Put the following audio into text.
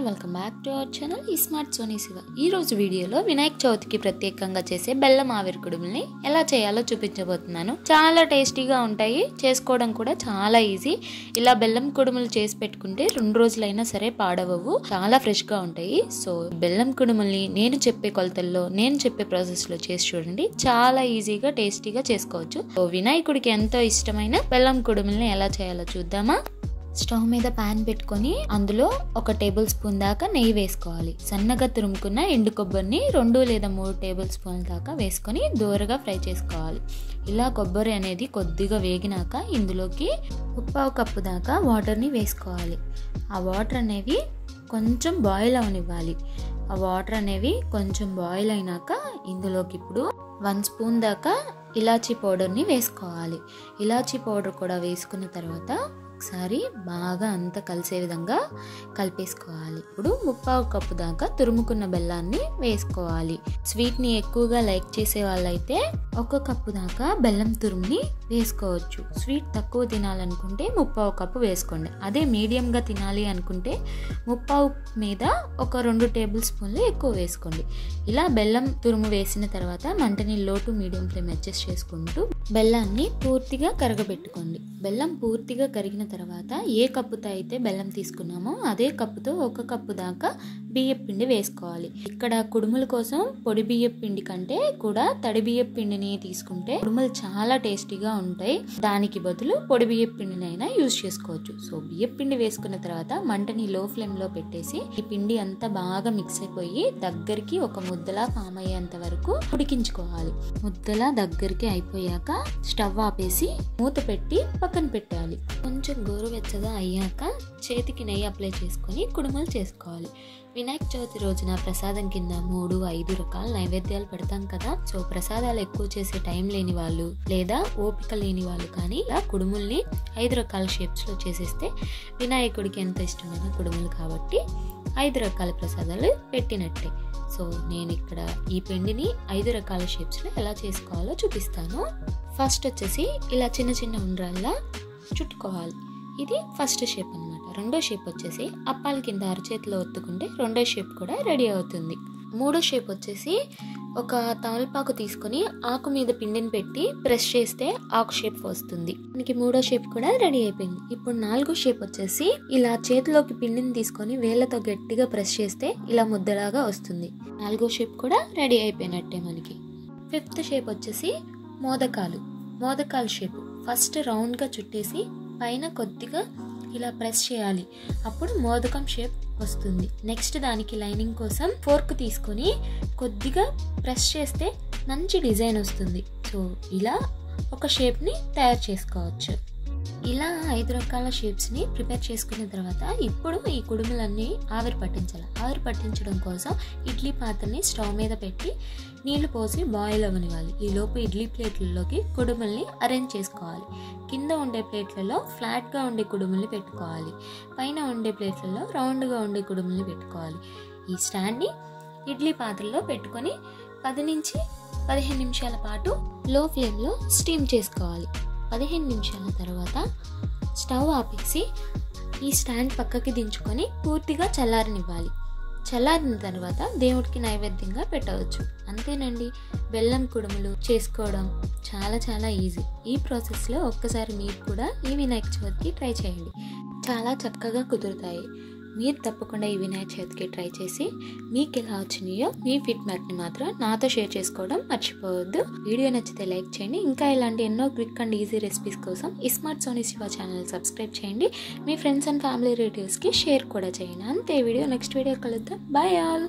Welcome back to our channel Smart Soni Shiva. ఈ రోజు వీడియోలో వినాయక చవితికి ప్రత్యేకంగా చేసే బెల్లం ఆవిరి కుడుముల్ని ఎలా చేయాలో చూపించబోతున్నాను. చాలా టేస్టీగా ఉంటాయి, చేసుకోవడం కూడా చాలా ఈజీ. ఇలా బెల్లం కుడుములు చేసి పెట్టుకుంటే 2 రోజులైనా సరే పాడవవు, చాలా ఫ్రెష్ గా ఉంటాయి. సో బెల్లం కుడుముల్ని నేను చెప్పే కొలతల్లో, నేను చెప్పే ప్రాసెస్ లో చేసి చూడండి, చాలా ఈజీగా టేస్టీగా చేసుకోవచ్చు. సో వినాయకుడికి ఎంతో ఇష్టమైన బెల్లం కుడుముల్ని ఎలా చేయాలో చూద్దామా. స్టవ్ మీద ప్యాన్ పెట్టుకొని అందులో 1 టేబుల్ స్పూన్ దాకా నెయ్యి వేసుకోవాలి. సన్నగా తురుముకున్న ఎండు కొబ్బరిని 2 లేదా 3 టేబుల్ స్పూన్ల దాకా వేసుకొని దూరగా ఫ్రై చేసుకోవాలి. ఇలా కొబ్బరి అనేది కొద్దిగా వేగినాక ఇందులోకి 1/2 కప్పు దాకా వాటర్ని వేసుకోవాలి. ఆ వాటర్ అనేవి కొంచెం బాయిల్ అవనివ్వాలి. ఆ వాటర్ అనేవి కొంచెం బాయిల్ అయినాక ఇందులోకి ఇప్పుడు 1 స్పూన్ దాకా ఇలాచీ పౌడర్ని వేసుకోవాలి. ఇలాచీ పౌడర్ కూడా వేసుకున్న తర్వాత ఒకసారి బాగా అంతా కలిసే విధంగా కలిపేసుకోవాలి. ఇప్పుడు 1/2 కప్పు దాకా తురుముకున్న బెల్లాన్ని వేసుకోవాలి. స్వీట్ని ఎక్కువగా లైక్ చేసే వాళ్ళైతే 1 కప్పు దాకా బెల్లం తురుముని వేసుకోవచ్చు. స్వీట్ తక్కువ తినాలనుకుంటే 1/2 కప్పు వేసుకోండి. అదే మీడియంగా తినాలి అనుకుంటే 1/2 మీద ఒక 2 టేబుల్ స్పూన్లు ఎక్కువ వేసుకోండి. ఇలా బెల్లం తురుము వేసిన తర్వాత మంటని లో టు మీడియం ఫ్లేమ్ అడ్జస్ట్ చేసుకుంటూ బెల్లాన్ని పూర్తిగా కరగబెట్టుకోండి. బెల్లం పూర్తిగా కరిగిన తర్వాత ఏ కప్పుతో అయితే బెల్లం తీసుకున్నామో అదే కప్పుతో 1 కప్పు దాకా బియ్యం పిండి వేసుకోవాలి. ఇక్కడ కుడుముల కోసం పొడి బియ్యం పిండి కంటే కూడా తడి బియ్యం పిండిని తీసుకుంటే కుడుములు చాలా టేస్టీగా ఉంటాయి. దానికి బదులు పొడి బియ్యం పిండినైనా యూజ్ చేసుకోవచ్చు. సో బియ్యం పిండి వేసుకున్న తర్వాత మంటని లో ఫ్లేమ్ లో పెట్టేసి ఈ పిండి అంతా బాగా మిక్స్ అయిపోయి దగ్గరికి ఒక ముద్దలా ఫామ్ అయ్యేంత వరకు ఉడికించుకోవాలి. ముద్దలా దగ్గరికి అయిపోయాక స్టవ్ ఆపేసి మూత పెట్టి పక్కన పెట్టాలి. కొంచెం గోరువెచ్చగా అయ్యాక చేతికి నెయ్యి అప్లై చేసుకొని కుడుములు చేసుకోవాలి. వినాయక చవితి రోజున ప్రసాదం కింద 3, 5 రకాల నైవేద్యాలు పెడతాం కదా. సో ప్రసాదాలు ఎక్కువ చేసే టైం లేని వాళ్ళు లేదా ఓపిక లేని వాళ్ళు కానీ ఇలా కుడుముల్ని 5 రకాల షేప్స్ లో చేసేస్తే వినాయకుడికి ఎంతో ఇష్టమైన కుడుములు కాబట్టి 5 రకాల ప్రసాదాలు పెట్టినట్టే. సో నేను ఇక్కడ ఈ పిండిని 5 రకాల షేప్స్ లో ఎలా చేసుకోవాలో చూపిస్తాను. ఫస్ట్ వచ్చేసి ఇలా చిన్న చిన్న ఉండ్రాల్లా చుట్టుకోవాలి. ఇది ఫస్ట్ షేప్ అన్నమాట. రెండో షేప్ వచ్చేసి అప్పాల కింద అరచేతిలో ఒత్తుకుంటే రెండో షేప్ కూడా రెడీ అవుతుంది. మూడో షేప్ వచ్చేసి ఒక తమలపాకు తీసుకొని ఆకు మీద పిండిని పెట్టి ప్రెస్ చేస్తే ఆకు షేప్ వస్తుంది. మనకి మూడో షేప్ కూడా రెడీ అయిపోయింది. ఇప్పుడు 4వ షేప్ వచ్చేసి ఇలా చేతిలోకి పిండిని తీసుకొని వేళ్ళతో గట్టిగా ప్రెస్ చేస్తే ఇలా ముద్దలాగా వస్తుంది. 4వ షేప్ కూడా రెడీ అయిపోయినట్టే మనకి. 5th షేప్ వచ్చేసి మోదకాల షేప్. ఫస్ట్ రౌండ్ గా చుట్టేసి పైన కొద్దిగా ఇలా ప్రెస్ చేయాలి, అప్పుడు మోదకం షేప్ వస్తుంది. నెక్స్ట్ దానికి లైనింగ్ కోసం ఫోర్క్ తీసుకొని కొద్దిగా ప్రెస్ చేస్తే మంచి డిజైన్ వస్తుంది. సో ఇలా ఒక షేప్ని తయారు చేసుకోవచ్చు. ఇలా 5 రకాల షేప్స్ని ప్రిపేర్ చేసుకున్న తర్వాత ఇప్పుడు ఈ కుడుములన్నీ ఆవిరి పట్టించాలి. ఆవిరి పట్టించడం కోసం ఇడ్లీ పాత్రని స్టవ్ మీద పెట్టి నీళ్లు పోసి బాయిల్ అవ్వనివ్వాలి. ఈ లోపు ఇడ్లీ ప్లేట్లలోకి కుడుముల్ని అరేంజ్ చేసుకోవాలి. కింద ఉండే ప్లేట్లలో ఫ్లాట్గా ఉండే కుడుముల్ని పెట్టుకోవాలి. పైన ఉండే ప్లేట్లలో రౌండ్గా ఉండే కుడుముల్ని పెట్టుకోవాలి. ఈ స్టాండ్ని ఇడ్లీ పాత్రలో పెట్టుకొని 10 నుంచి 15 నిమిషాల పాటు లో ఫ్లేమ్లో స్టీమ్ చేసుకోవాలి. 15 నిమిషాల తర్వాత స్టవ్ ఆపేసి ఈ స్టాండ్ పక్కకి దించుకొని పూర్తిగా చల్లారనివ్వాలి. చల్లారిన తర్వాత దేవుడికి నైవేద్యంగా పెట్టవచ్చు. అంతేనండి, బెల్లం కుడుములు చేసుకోవడం చాలా చాలా ఈజీ. ఈ ప్రాసెస్లో ఒక్కసారి మీరు కూడా ఈ వినాయక చవితికి ట్రై చేయండి, చాలా చక్కగా కుదురుతాయి. మీరు తప్పకుండా ఈ వినాయక చవితికి ట్రై చేసి మీకు ఎలా వచ్చినాయో మీ ఫీడ్బ్యాక్ని మాత్రం నాతో షేర్ చేసుకోవడం మర్చిపోవద్దు. వీడియో నచ్చితే లైక్ చేయండి. ఇంకా ఇలాంటి ఎన్నో క్విక్ అండ్ ఈజీ రెసిపీస్ కోసం Smart Soni Shiva channel subscribe చేయండి. మీ ఫ్రెండ్స్ అండ్ ఫ్యామిలీ రిలేటివ్స్కి షేర్ కూడా చేయండి. అంతే, వీడియో నెక్స్ట్ వీడియో కలుద్దాం. Bye all.